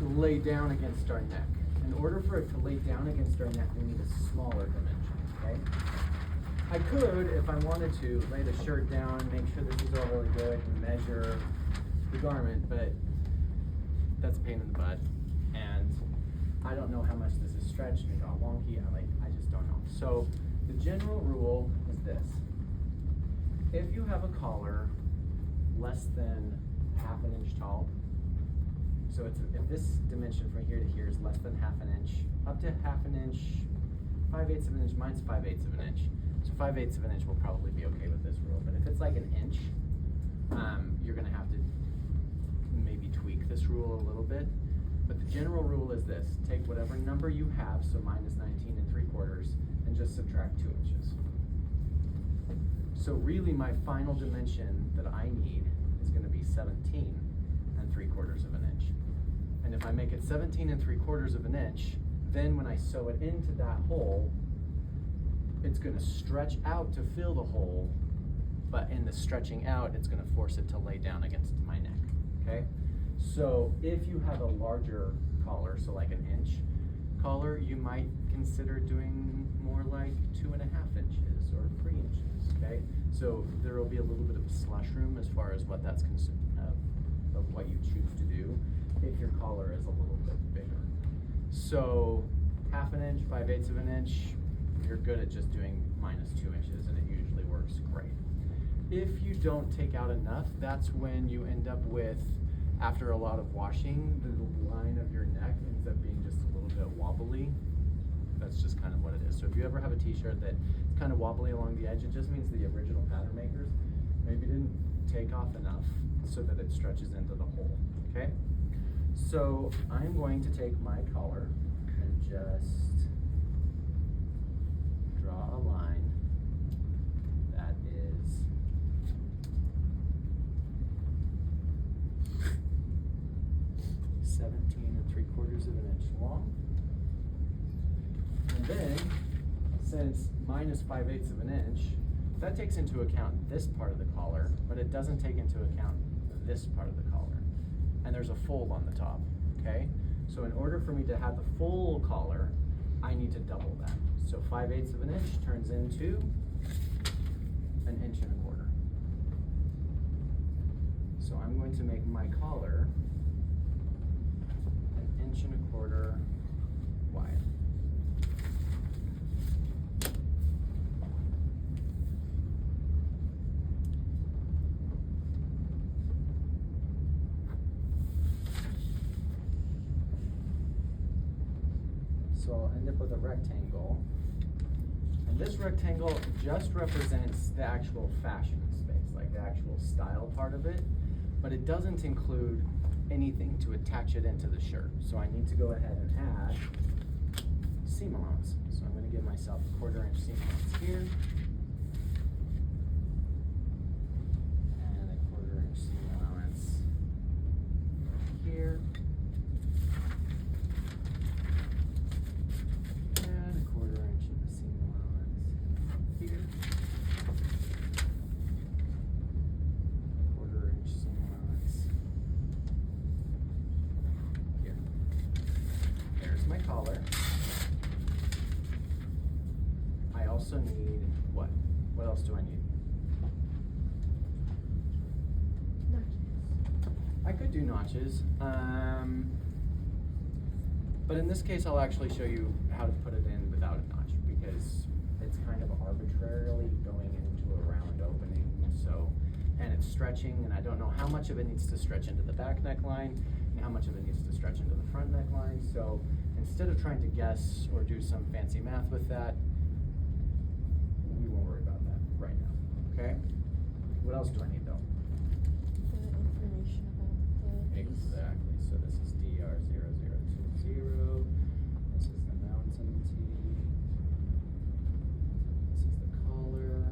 lay down against our neck. In order for it to lay down against our neck, we need a smaller dimension, okay? I could, if I wanted to, lay the shirt down, make sure this is all really good, and measure the garment, but that's a pain in the butt. And I don't know how much this is stretched and got wonky. I just don't know. So the general rule is this. If you have a collar less than half an inch tall, so if this dimension from here to here is less than half an inch, up to half an inch, 5/8 of an inch, mine's 5/8 of an inch. So 5/8 of an inch will probably be okay with this rule. But if it's like an inch, you're gonna have to maybe tweak this rule a little bit. But the general rule is this: take whatever number you have, so mine is 19 3/4, and just subtract 2 inches. So really my final dimension that I need is gonna be 17 3/4 of an inch. And if I make it 17 3/4 of an inch, then when I sew it into that hole, it's gonna stretch out to fill the hole, but in the stretching out, it's gonna force it to lay down against my neck, okay? So if you have a larger collar, so like an inch collar, you might consider doing more like 2.5 inches or 3 inches, okay? So there will be a little bit of slush room as far as what that's of what you choose to do if your collar is a little bit bigger. So half an inch, 5/8 of an inch, you're good at just doing -2 inches, and it usually works great. If you don't take out enough, that's when you end up with, after a lot of washing, the line of your neck ends up being just a little bit wobbly. That's just kind of what it is. So if you ever have a t-shirt that's kind of wobbly along the edge, it just means the original pattern makers maybe didn't take off enough so that it stretches into the hole, okay? So I'm going to take my collar and just draw a line that is (17 3/4 of an inch long. And then, since mine is 5/8 of an inch, that takes into account this part of the collar, but it doesn't take into account this part of the collar. And there's a fold on the top, okay? So in order for me to have the full collar, I need to double that. So 5/8 of an inch turns into 1 1/4 inches. So I'm going to make my collar 1 1/4 inches wide. So I'll end up with a rectangle. And this rectangle just represents the actual fashion space, like the actual style part of it, but it doesn't include anything to attach it into the shirt. So I need to go ahead and add seam allowance. So I'm going to give myself a 1/4 inch seam allowance here, and a 1/4 inch seam allowance here. I also need what? What else do I need? Notches. I could do notches, but in this case I'll actually show you how to put it in without a notch, because it's kind of arbitrarily going into a round opening, so, and it's stretching, and I don't know how much of it needs to stretch into the back neckline and how much of it needs to stretch into the front neckline. So instead of trying to guess or do some fancy math with that, we won't worry about that right now, okay? What else do I need though? The information about the piece. Exactly, so this is DR0020, this is the mountain tee, this is the collar,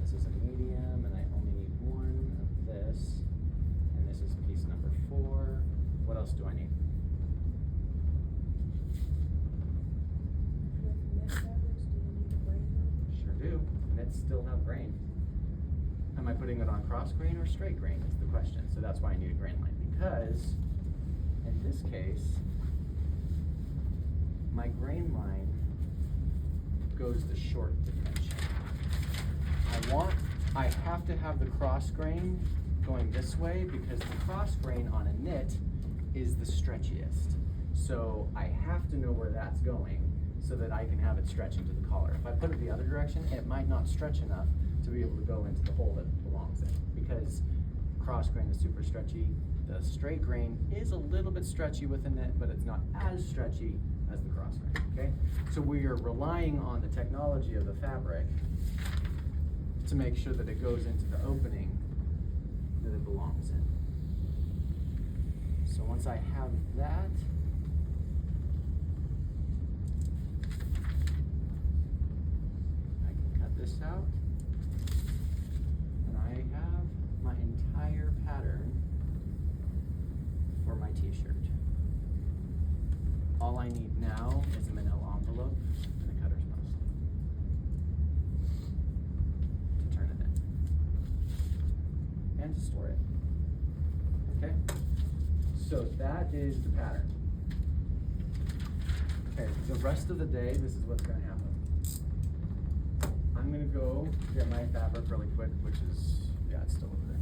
this is a medium, and I only need one of this, and this is piece number 4. What else do I need? Sure do. Knits still have grain. Am I putting it on cross grain or straight grain is the question. So that's why I need a grain line, because in this this case, my grain line goes the short dimension. I have to have the cross grain going this way because the cross grain on a knit is the stretchiest. So I have to know where that's going so that I can have it stretch into the collar. If I put it the other direction, it might not stretch enough to be able to go into the hole that it belongs in because cross grain is super stretchy. The straight grain is a little bit stretchy with a knit, but it's not as stretchy as the cross grain, okay? So we are relying on the technology of the fabric to make sure that it goes into the opening that it belongs in. So once I have that, I can cut this out, and I have my entire pattern for my t-shirt. All I need now is a manila envelope and a cutter's mouse to turn it in and to store it. Okay? So that is the pattern. Okay, the rest of the day, this is what's gonna happen. I'm gonna go get my fabric really quick, which is, yeah, it's still over there.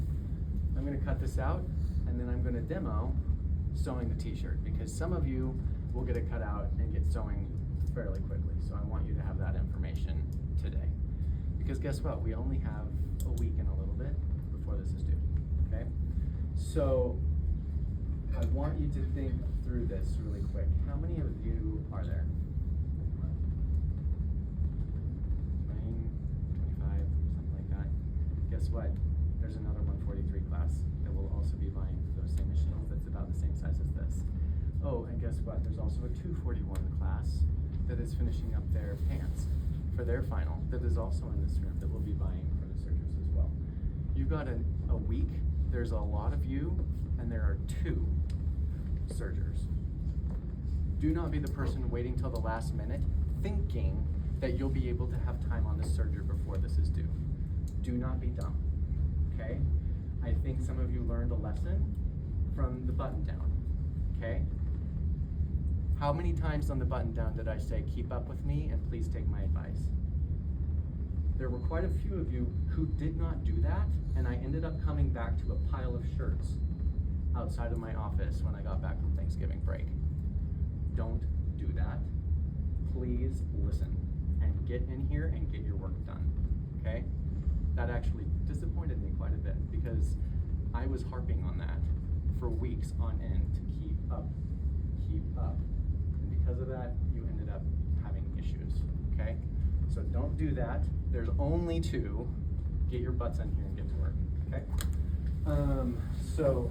I'm gonna cut this out, and then I'm gonna demo sewing the t-shirt, because some of you will get it cut out and get sewing fairly quickly. So I want you to have that information today. Because guess what? We only have a week and a little bit before this is due, okay? So I want you to think through this really quick. How many of you are there? 9, 25, something like that. Guess what? There's another 143 class that will also be buying those same machines that's about the same size as this. Oh, and guess what? There's also a 241 class that is finishing up their pants for their final that is also in this room that will be buying for the sergers as well. You've got a week. There's a lot of you, and there are 2 sergers. Do not be the person waiting till the last minute thinking that you'll be able to have time on the serger before this is due. Do not be dumb, okay? I think some of you learned a lesson from the button down, okay? How many times on the button down did I say, keep up with me and please take my advice? There were quite a few of you who did not do that, and I ended up coming back to a pile of shirts outside of my office when I got back from Thanksgiving break. Don't do that. Please listen and get in here and get your work done, okay? That actually disappointed me quite a bit because I was harping on that for weeks on end to keep up. And because of that, you ended up having issues, okay? So don't do that. There's only 2. Get your butts in here and get to work, okay? So